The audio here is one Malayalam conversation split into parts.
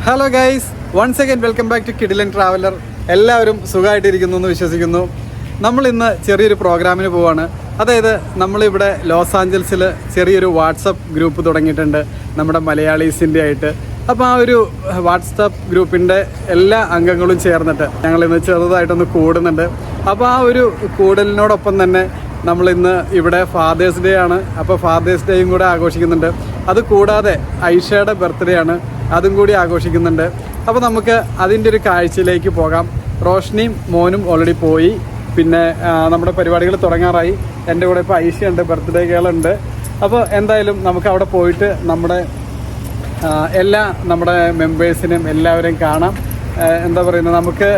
Hello guys, once again welcome back to Kidilan traveller. എല്ലാവരും സുഖമായിട്ടിരിക്കുന്നു എന്ന് വിശ്വസിക്കുന്നു. നമ്മൾ ഇന്ന് ചെറിയൊരു പ്രോഗ്രാമിന് പോവാണ്. അതായത് നമ്മളിവിടെ ലോസ് ആഞ്ചൽസിൽ ചെറിയൊരു വാട്സപ്പ് ഗ്രൂപ്പ് തുടങ്ങിയിട്ടുണ്ട് നമ്മുടെ മലയാളീസിൻ്റെ ആയിട്ട്. അപ്പോൾ ആ ഒരു വാട്സപ്പ് ഗ്രൂപ്പിൻ്റെ എല്ലാ അംഗങ്ങളും ചേർന്നിട്ട് ഞങ്ങളിന്ന് ചെറുതായിട്ടൊന്ന് കൂടുന്നുണ്ട്. അപ്പോൾ ആ ഒരു കൂടലിനോടൊപ്പം തന്നെ നമ്മളിന്ന് ഇവിടെ ഫാദേഴ്സ് ഡേ ആണ്. അപ്പോൾ ഫാദേഴ്സ് ഡേയും കൂടെ ആഘോഷിക്കുന്നുണ്ട്. അത് കൂടാതെ ഐഷയുടെ ബർത്ത്ഡേ ആണ്, അതും കൂടി ആഘോഷിക്കുന്നുണ്ട്. അപ്പോൾ നമുക്ക് അതിൻ്റെ ഒരു കാഴ്ചയിലേക്ക് പോകാം. റോഷ്നിയും മോനും ഓൾറെഡി പോയി. പിന്നെ നമ്മുടെ പരിപാടികൾ തുടങ്ങാറായി. എൻ്റെ കൂടെ ഇപ്പോൾ ഐഷയുണ്ട്, ബർത്ത്ഡേ ഗേളുണ്ട്. അപ്പോൾ എന്തായാലും നമുക്ക് അവിടെ പോയിട്ട് നമ്മുടെ നമ്മുടെ മെമ്പേഴ്സിനും എല്ലാവരെയും കാണാം. എന്താ പറയുന്നത്, നമുക്ക്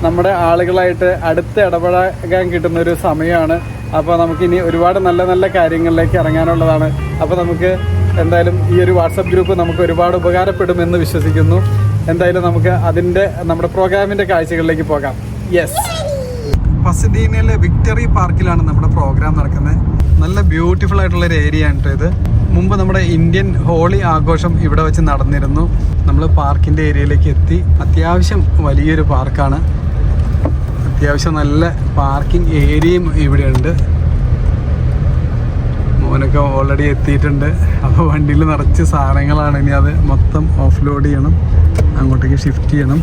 നമ്മുടെ ആളുകളായിട്ട് അടുത്ത് ഇടപഴകാൻ കിട്ടുന്നൊരു സമയമാണ്. അപ്പോൾ നമുക്കിനി ഒരുപാട് നല്ല നല്ല കാര്യങ്ങളിലേക്ക് ഇറങ്ങാനുള്ളതാണ്. അപ്പോൾ നമുക്ക് എന്തായാലും ഈ ഒരു വാട്സപ്പ് ഗ്രൂപ്പ് നമുക്ക് ഒരുപാട് ഉപകാരപ്പെടുമെന്ന് വിശ്വസിക്കുന്നു. എന്തായാലും നമുക്ക് നമ്മുടെ പ്രോഗ്രാമിൻ്റെ കാഴ്ചകളിലേക്ക് പോകാം. യെസ്, പസദീനയിലെ വിക്ടറി പാർക്കിലാണ് നമ്മുടെ പ്രോഗ്രാം നടക്കുന്നത്. നല്ല ബ്യൂട്ടിഫുൾ ആയിട്ടുള്ളൊരു ഏരിയ ആണ് കേട്ടോ ഇത്. മുമ്പ് നമ്മുടെ ഇന്ത്യൻ ഹോളി ആഘോഷം ഇവിടെ വെച്ച് നടന്നിരുന്നു. നമ്മൾ പാർക്കിൻ്റെ ഏരിയയിലേക്ക് എത്തി. അത്യാവശ്യം വലിയൊരു പാർക്കാണ്. അത്യാവശ്യം നല്ല പാർക്കിംഗ് ഏരിയയും ഇവിടെയുണ്ട്. മോനൊക്കെ ഓൾറെഡി എത്തിയിട്ടുണ്ട്. അപ്പോൾ വണ്ടിയിൽ നിറച്ച് സാധനങ്ങളാണ്. ഇനി അത് മൊത്തം ഓഫ് ലോഡ് ചെയ്യണം, അങ്ങോട്ടേക്ക് ഷിഫ്റ്റ് ചെയ്യണം.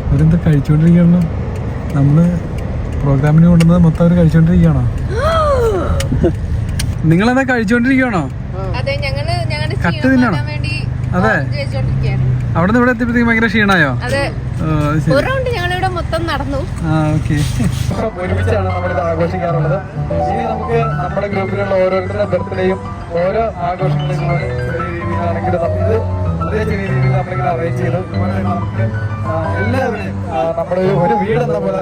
അവരെന്താ കഴിച്ചുകൊണ്ടിരിക്കുകയാണോ? നമ്മൾ പ്രോഗ്രാമിന് കൊണ്ടുവന്നത് മൊത്തം അവർ കഴിച്ചുകൊണ്ടിരിക്കുകയാണോ? നിങ്ങളെന്താ കഴിച്ചുകൊണ്ടിരിക്കുകയാണോ? കട്ട് തിന്നാണോ? അതെ, അവിടെ നിന്ന് ഇവിടെ എത്തിയപ്പോഴത്തേക്ക് ഭയങ്കര ക്ഷീണായോ? ഒരുമിച്ചാണ് നമ്മളിത് ആഘോഷിക്കാറുള്ളത്. ഇനി നമുക്ക് നമ്മുടെ ഗ്രൂപ്പിലുള്ള ഓരോരുത്തരുടെ ബർത്ത്ഡേയും ഓരോ ആഘോഷങ്ങളും രീതിയിലാണെങ്കിൽ ഇത് അതേ ചെറിയ രീതിയിൽ നമ്മളിങ്ങനെ അറേഞ്ച് ചെയ്ത് നമുക്ക് എല്ലാവരെയും നമ്മുടെ ഒരു വീടെന്ന പോലെ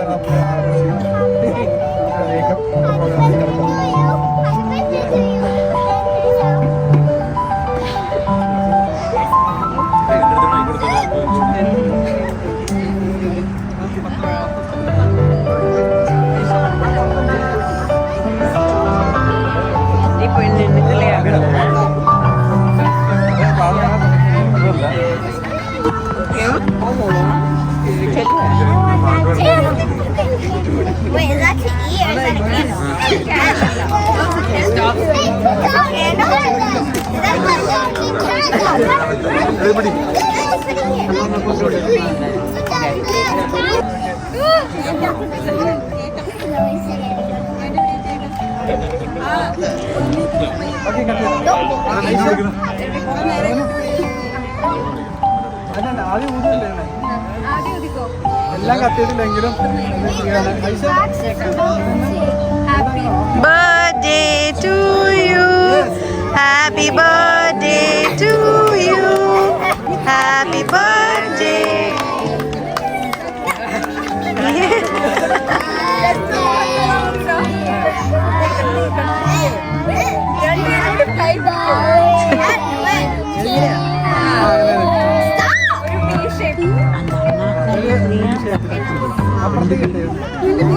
Wait, is that to eat or is that a candle? Everybody. എല്ലാം കത്തിയിട്ടില്ലെങ്കിലും birthday to you, happy birthday to you, happy birthday.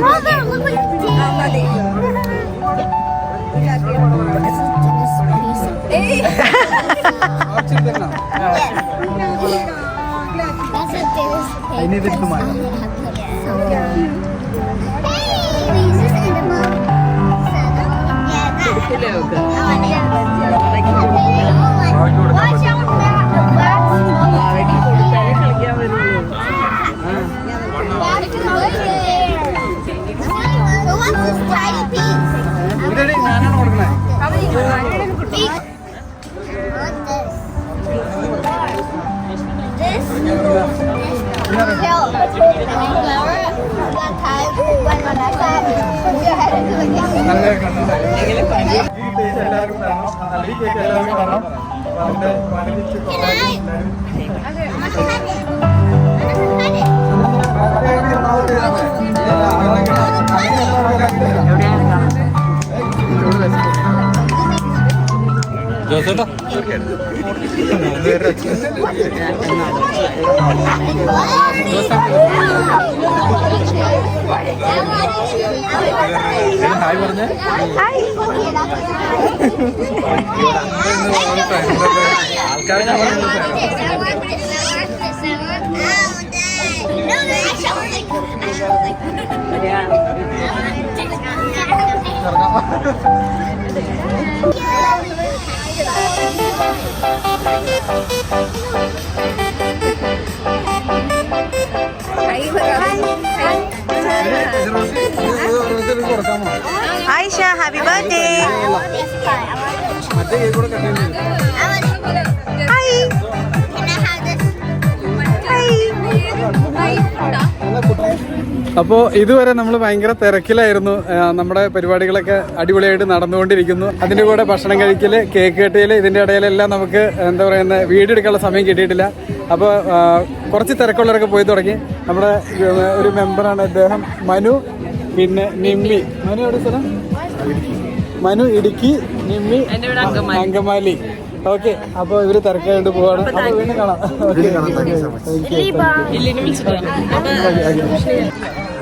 Brother, look what you did. I need it to my ജോസേട്ടാ ഹായ് പറഞ്ഞേ. ആൾക്കാരെ ആയിഷ ഹാപ്പി ബർത്ത്ഡേ. ഹായ് അപ്പോൾ ഇതുവരെ നമ്മൾ ഭയങ്കര തിരക്കിലായിരുന്നു. നമ്മുടെ പരിപാടികളൊക്കെ അടിപൊളിയായിട്ട് നടന്നുകൊണ്ടിരിക്കുന്നു. അതിൻ്റെ കൂടെ ഭക്ഷണം കഴിക്കൽ, കേക്ക് കെട്ടിയൽ, ഇതിൻ്റെ ഇടയിലെല്ലാം നമുക്ക് എന്താ പറയുന്നത് വീഡിയോ എടുക്കാനുള്ള സമയം കിട്ടിയിട്ടില്ല. അപ്പോൾ കുറച്ച് തിരക്കുള്ളവരൊക്കെ പോയി തുടങ്ങി. നമ്മുടെ ഒരു മെമ്പറാണ് അദ്ദേഹം, മനു. പിന്നെ നിമ്മി. മനു എവിടെ സ്ഥലം? മനു ഇടുക്കി, നിമ്മി അങ്കമാലി. ഓക്കെ, അപ്പോൾ ഇവര് തിരക്കായിട്ട് പോവാണ്. അപ്പോൾ വീണ്ടും കാണാം.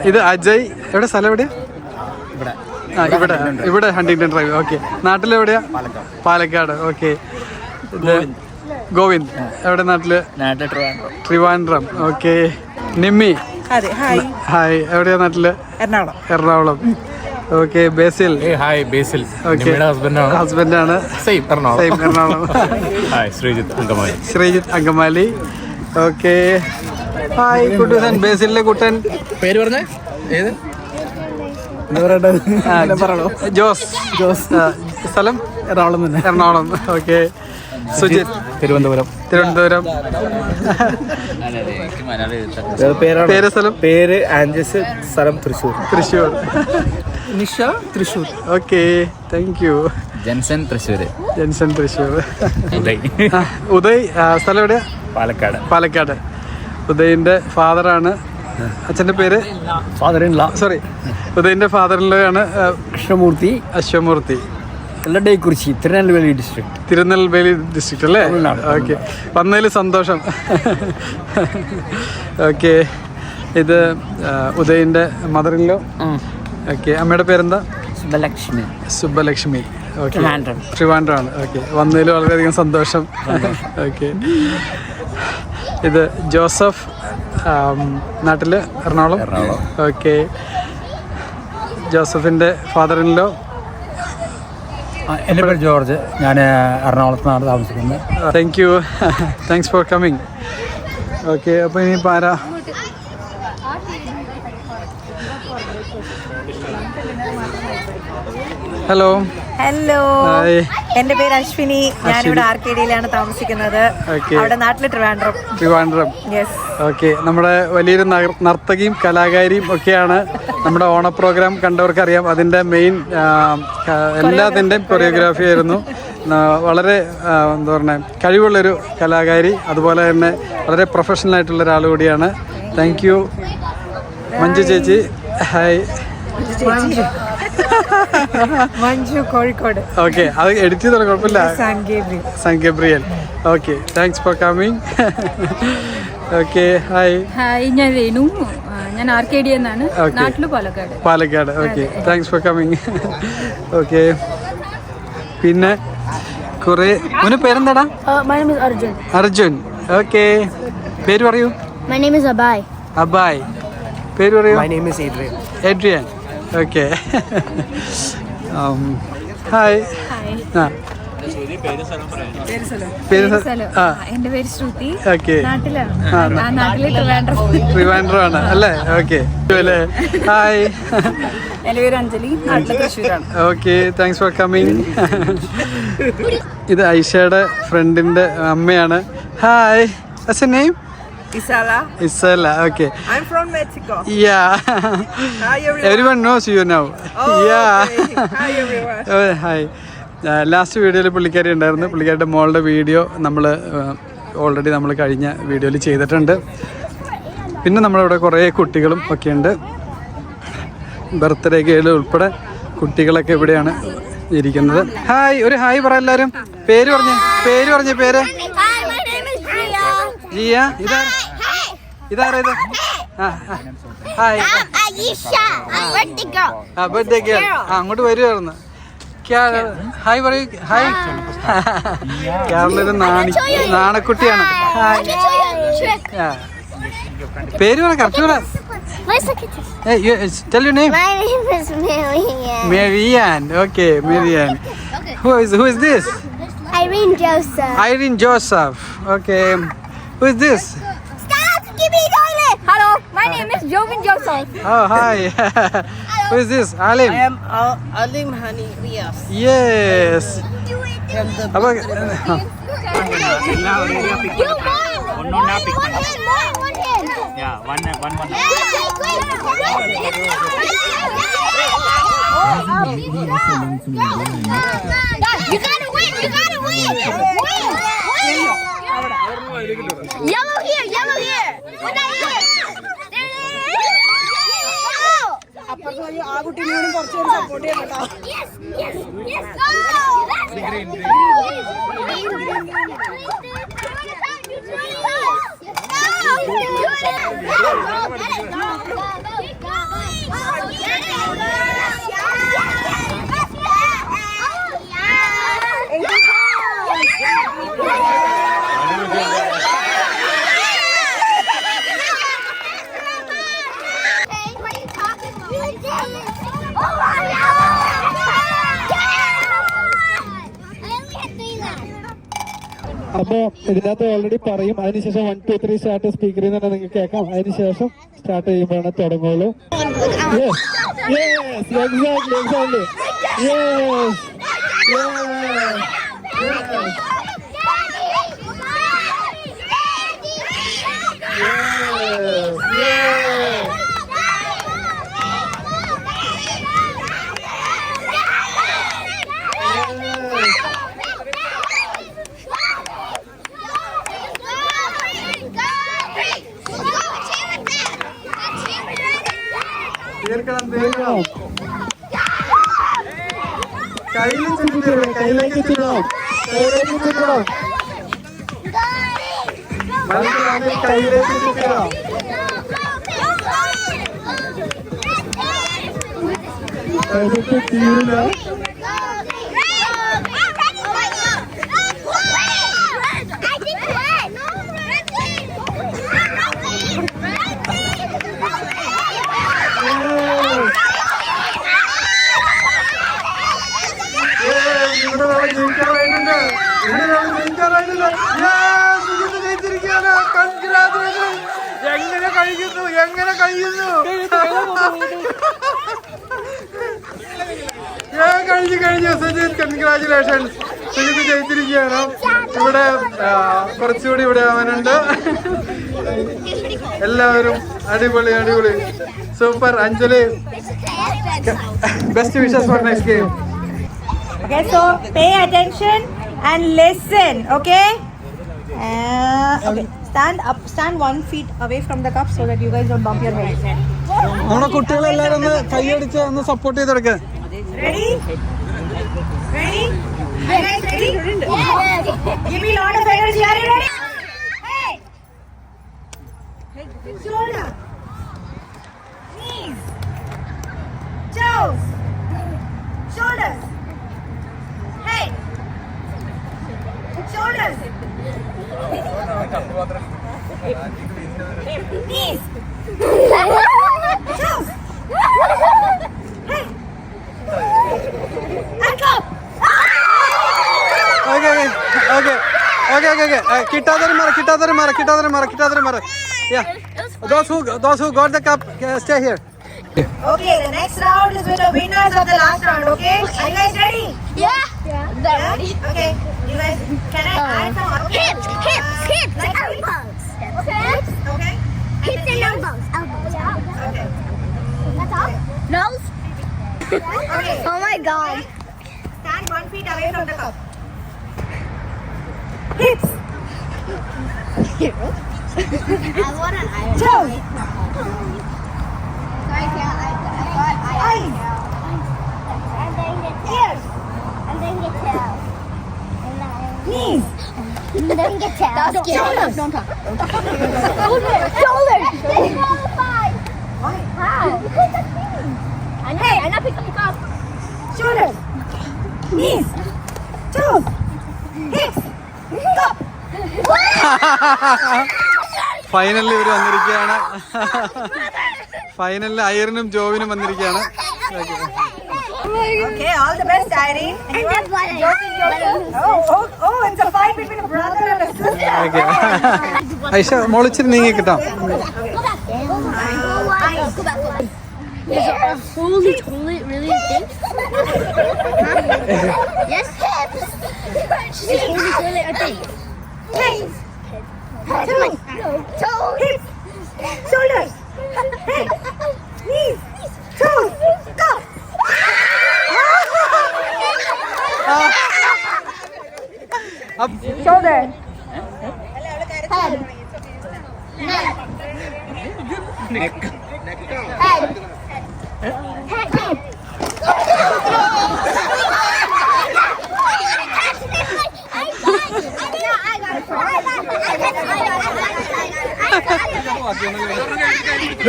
ഇത് അജയ്. എവിടെ സ്ഥലം? എവിടെയാ? ഇവിടെ ഹണ്ടിങ്ടൺ ഡ്രൈവ്. ഓക്കെ. നാട്ടിലെവിടെയാ? പാലക്കാട്. ഓക്കെ. ഇത് ഗോവിന്ദ്. എവിടെ നാട്ടില്? ട്രിവാൻഡ്രം. ഓക്കെ. നിമ്മി. ഹായ്. എവിടെയാ നാട്ടില്? Ernakulam. Okay. Basil. Hi Basil. Okay. ഹസ്ബൻഡാണ്. Same Ernakulam. Hi Sreejith Angamaly. Okay. Hi Kuttan. ബേസിലിലെ കുട്ടൻ. പേര് പറഞ്ഞേ? ഏത്? ജോസ്. സ്ഥലം? എറണാകുളം. ഓക്കെ. സുജിത്. തിരുവനന്തപുരം. പേര് സ്ഥലം? പേര് ആൻജസ്. സ്ഥലം Thrissur. Nisha Thrissur. Okay, thank you. Jenson Thrissur. Uday. സ്ഥലം എവിടെയാ? പാലക്കാട്. ഉദയിന്റെ ഫാദറാണ്. അച്ഛന്റെ പേര്? സോറി, ഉദയിന്റെ ഫാദറിലാണ് അശ്വമൂർത്തി. കുറിച്ച് തിരുനെൽവേലി ഡിസ്ട്രിക്ട് അല്ലേ? ഓക്കെ, വന്നതിൽ സന്തോഷം. ഓക്കെ, ഇത് ഉദയിന്റെ മദറിൻലോ. ഓക്കെ, അമ്മയുടെ പേരെന്താ? സുബ്ബലക്ഷ്മി. ഓക്കെ, ട്രിവാൻഡ്രമാണ്. ഓക്കെ, വന്നതിൽ വളരെയധികം സന്തോഷം. ഓക്കെ, ഇത് ജോസഫ്. നാട്ടില് എറണാകുളം. ഓക്കെ, ജോസഫിന്റെ ഫാദറിൻലോ. എൻ്റെ പേര് ജോർജ്. ഞാൻ എറണാകുളത്താണ് താമസിക്കുന്നത്. Thank you. Thanks for coming. Okay, അപ്പോൾ ഇനിയിപ്പോൾ ആരാ? ഹലോ. എന്റെ പേര് അശ്വിനി. ഞാനിവിടെ ആർക്കേഡിയിലാണ് താമസിക്കുന്നത്. അവിടെ നാട്ടില് ട്രിവാൻഡ്രം. ഓക്കെ, നമ്മുടെ വലിയൊരു നർത്തകിയും കലാകാരിയും ഒക്കെയാണ്. നമ്മുടെ ഓണ പ്രോഗ്രാം കണ്ടവർക്കറിയാം. അതിൻ്റെ മെയിൻ എല്ലാത്തിൻ്റെയും കൊറിയോഗ്രാഫി ആയിരുന്നു. വളരെ എന്താ പറയുക, കഴിവുള്ളൊരു കലാകാരി, അതുപോലെ തന്നെ വളരെ പ്രൊഫഷണൽ ആയിട്ടുള്ള ഒരാൾ കൂടിയാണ്. Thank you. മഞ്ജു ചേച്ചി. ഹായ്. മഞ്ജു, കോഴിക്കോട്. ഓക്കെ, അത് എഡിറ്റ് ചെയ്തോ, കുഴപ്പമില്ല. San Gabriel. Okay, thanks for coming. Okay, hi. ഞാൻ രേണു. ഞാൻ ആർക്കേഡി എന്നാണ്. നാട്ടില് Palakkad. Okay, thanks for coming. Okay, പിന്നെ കുറെ പേരെന്താടാ? അർജുൻ. ഓക്കെ, പേര് പറയൂ. അബായ്. പേര് പറയൂ. എഡ്രിയൻ. ഓക്കെ. ഹായ്. എന്റെ പേര് ശ്രുതി. ഓക്കെ, നാട്ടില് ട്രിവാൻഡ്രം ആണ് അല്ലേ? ഓക്കെ. ഹായ്. എന്റെ പേര് അഞ്ജലി. നാട്ടിലെ തൃശ്ശൂരാണ്. Okay, thanks for coming. ഇത് ഐഷയുടെ ഫ്രണ്ടിന്റെ അമ്മയാണ്. Hi. What's your name? Isala. Okay. I'm from Mexico. Yeah. Hi everyone. Everyone knows you now. Oh, yeah. okay. Hi everyone. Hi. Last വീഡിയോയിൽ പുള്ളിക്കാരി ഉണ്ടായിരുന്നു. പുള്ളിക്കാരുടെ മോളുടെ വീഡിയോ ഓൾറെഡി നമ്മൾ കഴിഞ്ഞ വീഡിയോയിൽ ചെയ്തിട്ടുണ്ട്. പിന്നെ നമ്മളിവിടെ കുറേ കുട്ടികളും ഒക്കെ ഉണ്ട്. ബർത്ത്ഡേ ഗേൾ ഉൾപ്പെടെ കുട്ടികളൊക്കെ ഇവിടെയാണ് ഇരിക്കുന്നത്. ഹായ്. ഒരു ഹായ് പറ എല്ലാവരും. പേര് പറഞ്ഞേ. പേര് ജിയ. ഇതാരാ ഇത്? ഹായ്. Birthday girl. അങ്ങോട്ട് വരുമായിരുന്നു. ഹായ് പറയൂ. ഹായ്. കേരളൊരു നാണക്കുട്ടിയാണ്. പേര് പറ, കറക്റ്റ് പറ. Where's the kitchen? Hey, tell your name. My name is Marianne. Marianne. Okay, Marianne. Who is this? Irene Joseph. Irene Joseph. Okay. Who is this? Stop! Give me toilet! Hello, my name is Jovin Joseph. Oh, hi. Who is this? Alim. am Alim Hani Rias. Yes. അപ്പൊ You won! One hand! Yeah, one. You gotta win! You gotta win! Yellow here! Yellow here! What that here? Yes! Yes! Yes! Green! അപ്പോൾ ഇതിനകത്ത് ഓൾറെഡി പറയും, അതിനുശേഷം 1 2 3 സ്റ്റാർട്ട് സ്പീക്കറിൽ നിന്ന് തന്നെ നിങ്ങൾക്ക് കേൾക്കാം. അതിനുശേഷം സ്റ്റാർട്ട് ചെയ്യുമ്പോഴാണ് തുടങ്ങുള്ളൂ. കയ്യിലേക്ക് ചുറ്റണം. കയ്യിലേക്ക് ചുറ്റണം. തീരില്ല. എങ്ങനെ കഴിയുന്നു കഴിഞ്ഞു സുജിത്, കൺഗ്രാജുലേഷൻസ്. സുജിത് ജയിച്ചിരിക്കുകയാണ്. ഇവിടെ കുറച്ചുകൂടി ഇവിടെ അവനുണ്ട്. എല്ലാവരും അടിപൊളി super. Anjali, best wishes for next game. Okay, so pay attention and listen, okay? Okay, stand 1 feet away from the cup so that you guys don't bump your head. നമ്മുടെ കുട്ടികളെല്ലാരും ഒന്ന് കൈയടിച്ച് ഒന്ന് സപ്പോർട്ട് ചെയ്തെടുക്കുക. Ready? Ready? You guys ready? Give me a lot of energy. Are you ready? Hey! Shoulder. Knees. Toes. Shoulders. Hey! Shoulders. Knees. Toes. Hey! And up. കിട്ടാതൊരു മറ. Yeah. Those who got the cup, stay here. Okay, the next round is with the winners of the last round, okay? Are you guys ready? Yeah. They're ready. Okay. You guys, can I add some up? Hips, elbows. Hips. Okay. Hips and elbows. Okay. That's all? Nose? Okay. Oh my god. Stand 1 feet away from the cup. Hips. I want an iron. Toes. Eyes. And then get Ears. And then get tail. Knees. And then get tail. Shoulders. Don't talk. Shoulders. Qualified. Why? How? Because that's me. I know. I'm not picking up. Shoulders. Knees. Toes. Hips. Cup. ഫൈനലിൽ ഇവർ വന്നിരിക്കുകയാണ്. ഫൈനലിൽ ഐറിനും ജോവിനും വന്നിരിക്കുകയാണ്. Okay, all the best, Irene. Oh, it's a fight between a brother and a sister. Okay. Aisha മോളിച്ചിരി നീങ്ങി കിട്ടാം. Is a holy toilet really a thing? Yes. Is a holy toilet a thing? Hips. Toes. Shoulders. Head. Knees. Toes. Go. Shoulder. Head. Neck. Head.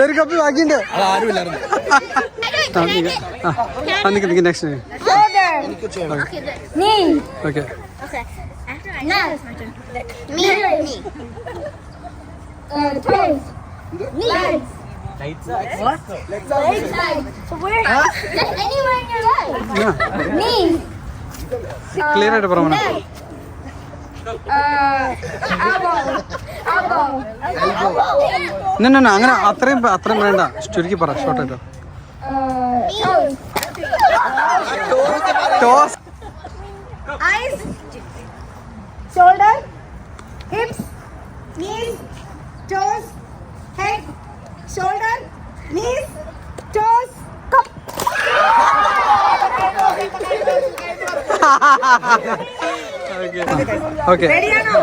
ഒരു കപ്പ് ബാക്കിയുണ്ട്. Next Knee. Okay. Okay. Now. Me. Toes. Legs. What? Legs. So where? Just anywhere in your leg. Knees. Clear ആയിട്ട് പറഞ്ഞു. അങ്ങനെ അത്രയും വേണ്ട, ചുരുക്കി പറ, ഷോർട്ടായിട്ടോ. Toss. Eyes. Shoulder. Hips. Knees. Toes. Head. Shoulder. Knees. Toes. Cup. Okay. Ready or no?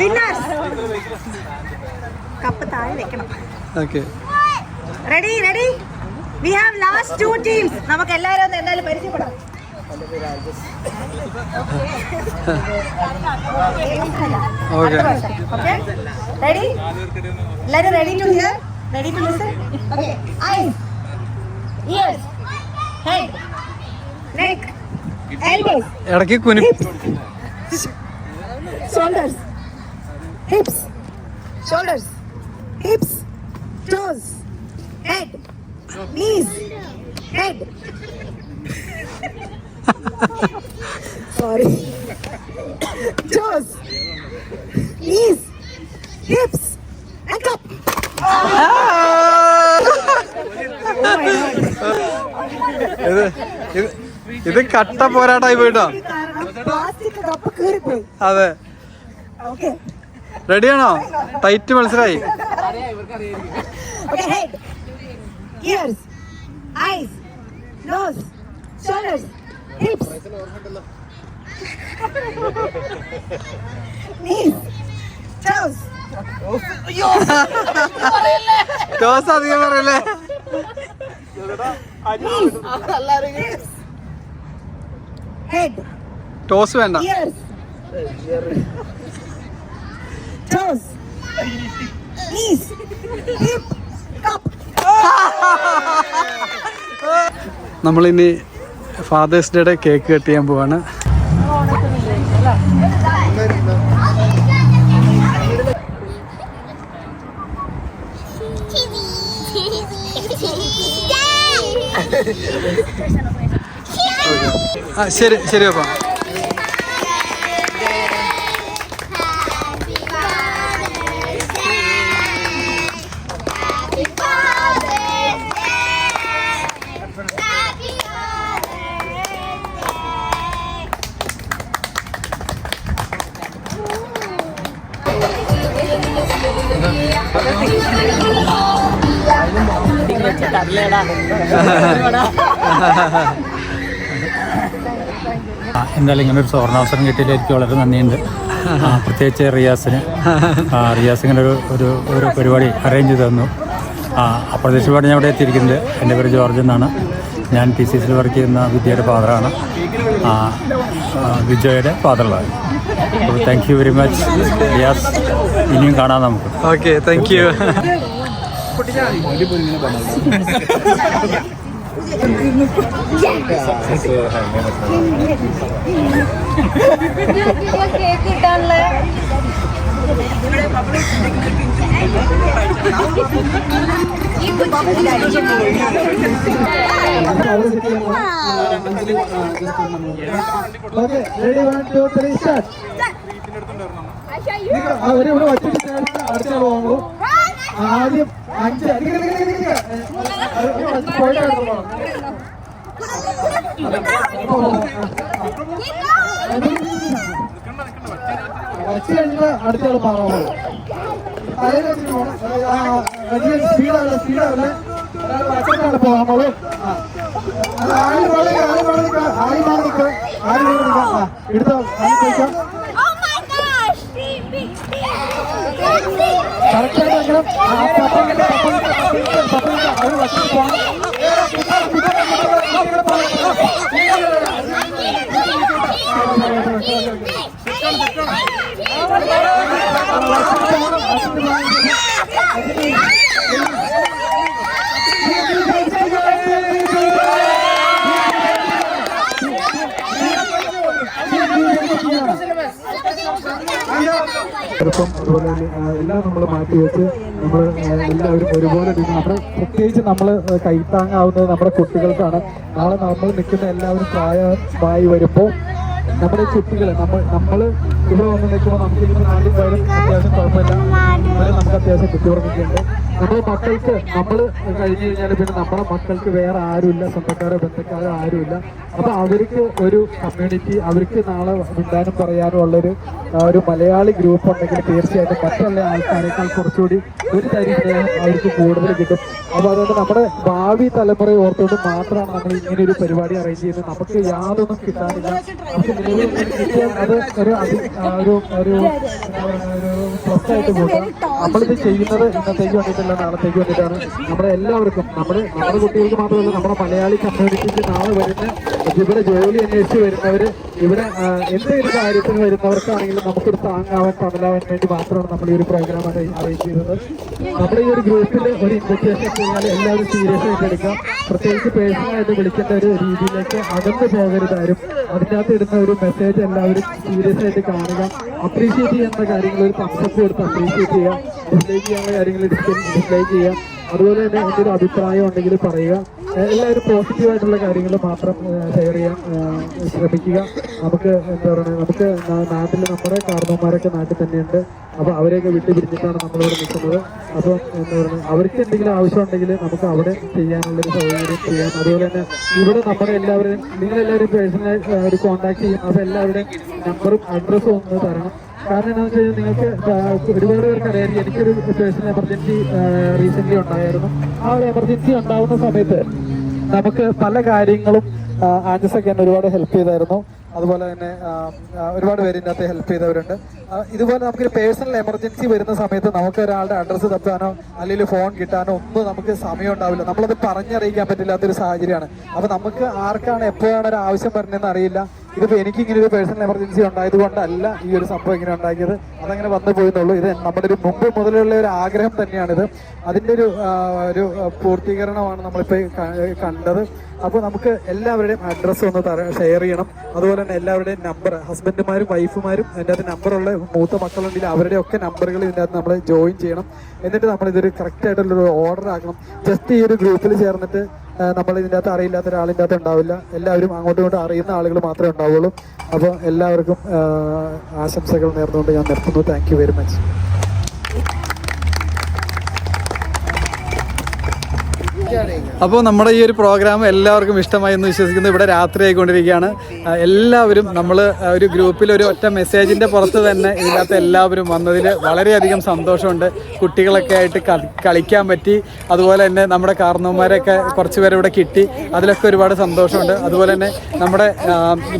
Winners. Cup താഴെ വെക്കണം. Okay. Ready? We have last 2 teams. നമുക്ക് എല്ലാവരും ഒന്ന് എന്തായാലും പരിചയപ്പെടാം. Okay. Okay? Ready? എല്ലാവരും ready to hear? Ready to listen? Okay. Eyes. Ears. Head. Neck. Elbows. ഇടയ്ക്ക് കുനി. Shoulders. Hips. Shoulders. Hips. Toes. Head. Knees. Head. Sorry. Toes. Knees. Hips. And cup. ഇത് കട്ട പോരാട്ടായി പോയിട്ടോ. അതെ. റെഡിയാണോ? ടൈറ്റ് മത്സരമായി. Okay, head, ears, eyes, nose, shoulders, hips, knees, toes. Toes അധികം പറയല്ലേ. Hips, head, ടോസ് വേണ്ട. ears, toes, knees, hip, cup. നമ്മളിനി ഫാദേഴ്സ് ഡേയുടെ കേക്ക് കട്ട് ചെയ്യാൻ പോവാണ്. ശരി ശരി അപ്പം. എന്തായാലും ഇങ്ങനൊരു സുവർണാവസരം കിട്ടിയതിൽ എനിക്ക് വളരെ നന്ദിയുണ്ട്. പ്രത്യേകിച്ച് റിയാസിന് ഇങ്ങനെ ഒരു പരിപാടി അറേഞ്ച് ചെയ്ത് തന്നു. അപ്രതീക്ഷിതമായിട്ട് ഞാൻ ഇവിടെ എത്തിയിരിക്കുന്നത്. എൻ്റെ പേര് ജോർജ് എന്നാണ്. ഞാൻ TCS വർക്ക് ചെയ്യുന്ന വിദ്യയുടെ ഫാദറാണ്, വിജയുടെ ഫാദറാണ്. അപ്പോൾ thank you very much Riyas. ഇനിയും കാണാം നമുക്ക്. Okay, thank U. കേക്ക് കിട്ടാനുള്ള ഓക്കെ റെഡി 1 2 3 സ്റ്റാർട്ട്. അവരിവിടെ വച്ചിട്ട് അടുത്ത പോകുള്ളൂ. ആദ്യം 5 വച്ചിട്ട് അടുത്ത ആൾ മാറുള്ളൂ. സ്പീഡാവില്ല വച്ചിട്ടാണ് പോകുള്ളൂ. എടുത്തോ പോയിക്കോ. കറക്റ്റായിട്ട് അവർ വച്ചിട്ട് പോകണം. ചെറുപ്പം അതുപോലെ എല്ലാം നമ്മൾ മാറ്റിവെച്ച് നമ്മൾ എല്ലാവരും ഒരുപോലെ നമ്മുടെ പ്രത്യേകിച്ച് നമ്മൾ കൈത്താങ്ങാവുന്നത് നമ്മുടെ കുട്ടികൾക്കാണ്. നാളെ നമ്മൾ നിൽക്കുന്ന എല്ലാവരും പ്രായമായി വരുമ്പോൾ നമ്മുടെ കുട്ടികൾ നമ്മൾ ഇവിടെ വന്ന് നിൽക്കുമ്പോൾ നമുക്ക് ഇന്ന് നാട്ടിൽ പോയാലും അത്യാവശ്യം കുഴപ്പമില്ല. ഇവിടെ നമുക്ക് അത്യാവശ്യം കുട്ടിയുറങ്ങിക്കുന്നുണ്ട്. നമ്മുടെ മക്കൾക്ക് നമ്മൾ കഴിഞ്ഞു കഴിഞ്ഞാൽ പിന്നെ നമ്മുടെ മക്കൾക്ക് വേറെ ആരുമില്ല, സ്വന്തക്കാരോ ബന്ധക്കാരോ ആരുമില്ല. അപ്പൊ അവർക്ക് ഒരു കമ്മ്യൂണിറ്റി, അവർക്ക് നാളെ മിണ്ടാനും പറയാനും ഉള്ളൊരു ഒരു മലയാളി ഗ്രൂപ്പ് ഉണ്ടെങ്കിൽ തീർച്ചയായിട്ടും മറ്റുള്ള ആൾക്കാരെക്കാൾ കുറച്ചുകൂടി ഒരു തരി സ്നേഹം അവർക്ക് കൂടുതൽ കിട്ടും. അപ്പൊ അതുകൊണ്ട് നമ്മുടെ ഭാവി തലമുറയെ ഓർത്തുകൊണ്ട് മാത്രമാണ് നമ്മൾ ഇങ്ങനെ ഒരു പരിപാടി അറേഞ്ച് ചെയ്യുന്നത്. നമുക്ക് യാതൊന്നും കിട്ടാനില്ല. നമുക്ക് കിട്ടിയാൽ അത് ഒരു പ്ലസ്സായിട്ട് പോകാം. നമ്മളിത് ചെയ്യുന്നത് ഇന്നത്തേക്ക് വേണ്ടിയിട്ടല്ല, നാളത്തേക്ക് വേണ്ടിയിട്ടാണ്. നമ്മുടെ എല്ലാവർക്കും നമ്മുടെ കുട്ടികൾക്ക് മാത്രമല്ല, നമ്മുടെ മലയാളി കമ്മ്യൂണിറ്റിക്ക് നാളെ വരുന്ന ഇവിടെ ജോലി അന്വേഷിച്ച് വരുന്നവർ, ഇവിടെ എന്തെങ്കിലും കാര്യത്തിന് വരുന്നവർക്കാണെങ്കിലും നമുക്കൊരു താങ്ങാവാൻ തണലാവാൻ വേണ്ടി മാത്രമാണ് നമ്മൾ ഈ ഒരു പ്രോഗ്രാം അറേഞ്ച് ചെയ്തത്. നമ്മുടെ ഈ ഒരു ഗ്രൂപ്പിൽ ഒരു ഇൻവിറ്റേഷൻ കഴിഞ്ഞാൽ എല്ലാവരും സീരിയസ് ആയിട്ട് എടുക്കാം. പ്രത്യേകിച്ച് പേഴ്സണലായിട്ട് വിളിക്കേണ്ട ഒരു രീതിയിലേക്ക് അകന്നു പോകരുതാരും. അതിനകത്ത് ഇടുന്ന ഒരു മെസ്സേജ് എല്ലാവരും സീരിയസ് ആയിട്ട് കാണുക. അപ്രീഷിയേറ്റ് ചെയ്യുന്ന കാര്യങ്ങൾ ഒരു തംസപ്പ് കൊടുത്ത് അപ്രീഷിയേറ്റ് ചെയ്യുക. ഡിസ്ലൈക്ക് ചെയ്യാനുള്ള കാര്യങ്ങൾ ഡിസ്ലൈക്ക് ചെയ്യുക. അതുപോലെ തന്നെ എന്തൊരു അഭിപ്രായം ഉണ്ടെങ്കിൽ പറയുക. എല്ലാവരും പോസിറ്റീവായിട്ടുള്ള കാര്യങ്ങൾ മാത്രം ഷെയർ ചെയ്യാൻ ശ്രമിക്കുക. നമുക്ക് എന്താ പറയുക, നമുക്ക് നാട്ടിൽ നമ്മുടെ കാരണവന്മാരൊക്കെ നാട്ടിൽ തന്നെയുണ്ട്. അപ്പോൾ അവരെയൊക്കെ വിട്ടുപിടിച്ചിട്ടാണ് നമ്മളിവിടെ നിൽക്കുന്നത്. അപ്പം എന്താ പറയുക, അവർക്ക് എന്തെങ്കിലും ആവശ്യമുണ്ടെങ്കിൽ നമുക്ക് അവിടെ ചെയ്യാനുള്ളൊരു സൗകര്യം ചെയ്യാം. അതുപോലെ തന്നെ ഇവിടെ നമ്മുടെ എല്ലാവരും, നിങ്ങളെല്ലാവരും പേഴ്സണൽ ഒരു കോൺടാക്ട് ചെയ്യും. അപ്പോൾ എല്ലാവരുടെയും നമ്പറും അഡ്രസ്സും ഒന്ന് തരണം. കാരണം എന്താണെന്ന് വെച്ച് കഴിഞ്ഞാൽ നിങ്ങൾക്ക് ഒരുപാട് പേർക്ക് അറിയാം, എനിക്കൊരു പേഴ്സണൽ എമർജൻസി റീസെൻ്റ്ലി ഉണ്ടായിരുന്നു. ആ ഒരു എമർജൻസി ഉണ്ടാവുന്ന സമയത്ത് നമുക്ക് പല കാര്യങ്ങളും ആൻജസൊക്കെ എന്നെ ഒരുപാട് ഹെൽപ്പ് ചെയ്തായിരുന്നു. അതുപോലെ തന്നെ ഒരുപാട് പേര് ഇതിനകത്ത് ഹെൽപ്പ് ചെയ്തവരുണ്ട്. ഇതുപോലെ നമുക്കൊരു പേഴ്സണൽ എമർജൻസി വരുന്ന സമയത്ത് നമുക്ക് ഒരാളുടെ അഡ്രസ്സ് തപ്പാനോ അല്ലെങ്കിൽ ഫോൺ കിട്ടാനോ ഒന്നും നമുക്ക് സമയം ഉണ്ടാവില്ല. നമ്മളത് പറഞ്ഞറിയിക്കാൻ പറ്റില്ലാത്തൊരു സാഹചര്യമാണ്. അപ്പോൾ നമുക്ക് ആർക്കാണ് എപ്പോഴാണ് ഒരു ആവശ്യം വരുന്നതെന്ന് അറിയില്ല. ഇതിപ്പോൾ എനിക്കിങ്ങനെ ഒരു പേഴ്സണൽ എമർജൻസി ഉണ്ടായത് കൊണ്ടല്ല ഈ ഒരു സംഭവം ഇങ്ങനെ ഉണ്ടാക്കിയത്. അതങ്ങനെ വന്നു പോയെന്നുള്ളൂ. ഇത് നമ്മുടെ ഒരു മുമ്പ് മുതലുള്ള ഒരു ആഗ്രഹം തന്നെയാണിത്. അതിൻ്റെ ഒരു പൂർത്തീകരണമാണ് നമ്മളിപ്പോൾ കണ്ടത്. അപ്പോൾ നമുക്ക് എല്ലാവരുടെയും അഡ്രസ്സ് ഒന്ന് ഷെയർ ചെയ്യണം. അതുപോലെ തന്നെ എല്ലാവരുടെയും നമ്പർ, ഹസ്ബൻഡുമാരും വൈഫുമാരും അതിൻ്റെ അകത്ത് നമ്പറുള്ള മൂത്ത മക്കളുണ്ടെങ്കിൽ അവരുടെ ഒക്കെ നമ്പറുകൾ ഇതിൻ്റെ അകത്ത് നമ്മൾ ജോയിൻ ചെയ്യണം. എന്നിട്ട് നമ്മളിതൊരു കറക്റ്റായിട്ടുള്ളൊരു ഓർഡർ ആക്കണം. ജസ്റ്റ് ഈ ഒരു ഗ്രൂപ്പിൽ ചേർന്നിട്ട് നമ്മൾ ഇതിൻ്റെ അകത്ത് അറിയില്ലാത്ത ഒരാളിൻ്റെ അകത്ത് ഉണ്ടാവില്ല. എല്ലാവരും അങ്ങോട്ടും ഇങ്ങോട്ടും അറിയുന്ന ആളുകൾ മാത്രമേ ഉണ്ടാവുള്ളൂ. അപ്പോൾ എല്ലാവർക്കും ആശംസകൾ നേർന്നുകൊണ്ട് ഞാൻ നിർത്തുന്നു. Thank you very much. അപ്പോൾ നമ്മുടെ ഈ ഒരു പ്രോഗ്രാം എല്ലാവർക്കും ഇഷ്ടമായി എന്ന് വിശ്വസിക്കുന്നു. ഇവിടെ രാത്രി ആയിക്കൊണ്ടിരിക്കുകയാണ്. എല്ലാവരും നമ്മൾ ഒരു ഗ്രൂപ്പിൽ ഒരു ഒറ്റ മെസ്സേജിൻ്റെ പുറത്ത് തന്നെ ഇതിനകത്ത് എല്ലാവരും വന്നതിൽ വളരെയധികം സന്തോഷമുണ്ട്. കുട്ടികളൊക്കെ ആയിട്ട് കളിക്കാൻ പറ്റി. അതുപോലെ തന്നെ നമ്മുടെ കാരണവന്മാരൊക്കെ കുറച്ച് പേരെ ഇവിടെ കിട്ടി. അതിലൊക്കെ ഒരുപാട് സന്തോഷമുണ്ട്. അതുപോലെ തന്നെ നമ്മുടെ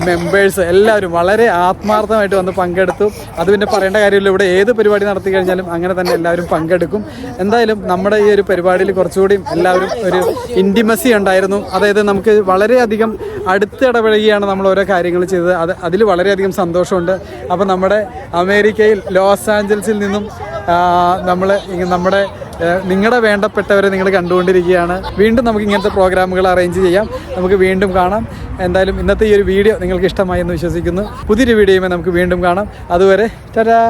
മെമ്പേഴ്സ് എല്ലാവരും വളരെ ആത്മാർത്ഥമായിട്ട് വന്ന് പങ്കെടുത്തു. അത് പിന്നെ പറയേണ്ട കാര്യമില്ല. ഇവിടെ ഏത് പരിപാടി നടത്തി കഴിഞ്ഞാലും അങ്ങനെ തന്നെ എല്ലാവരും പങ്കെടുക്കും. എന്തായാലും നമ്മുടെ ഈ ഒരു പരിപാടിയിൽ കുറച്ചുകൂടി എല്ലാവരും ഒരു ഇൻറ്റിമസി ഉണ്ടായിരുന്നു. അതായത് നമുക്ക് വളരെയധികം അടുത്തിടപഴകിയാണ് നമ്മൾ ഓരോ കാര്യങ്ങൾ ചെയ്തത്. അതിൽ വളരെയധികം സന്തോഷമുണ്ട്. അപ്പോൾ നമ്മുടെ അമേരിക്കയിൽ ലോസ് ആഞ്ചൽസിൽ നിന്നും നമ്മുടെ നിങ്ങളുടെ വേണ്ടപ്പെട്ടവരെ നിങ്ങൾ കണ്ടുകൊണ്ടിരിക്കുകയാണ്. വീണ്ടും നമുക്ക് ഇങ്ങനത്തെ പ്രോഗ്രാമുകൾ അറേഞ്ച് ചെയ്യാം. നമുക്ക് വീണ്ടും കാണാം. എന്തായാലും ഇന്നത്തെ ഈ ഒരു വീഡിയോ നിങ്ങൾക്ക് ഇഷ്ടമായി എന്ന് വിശ്വസിക്കുന്നു. പുതിയൊരു വീഡിയോയുമായി നമുക്ക് വീണ്ടും കാണാം. അതുവരെ ടാറ്റാ.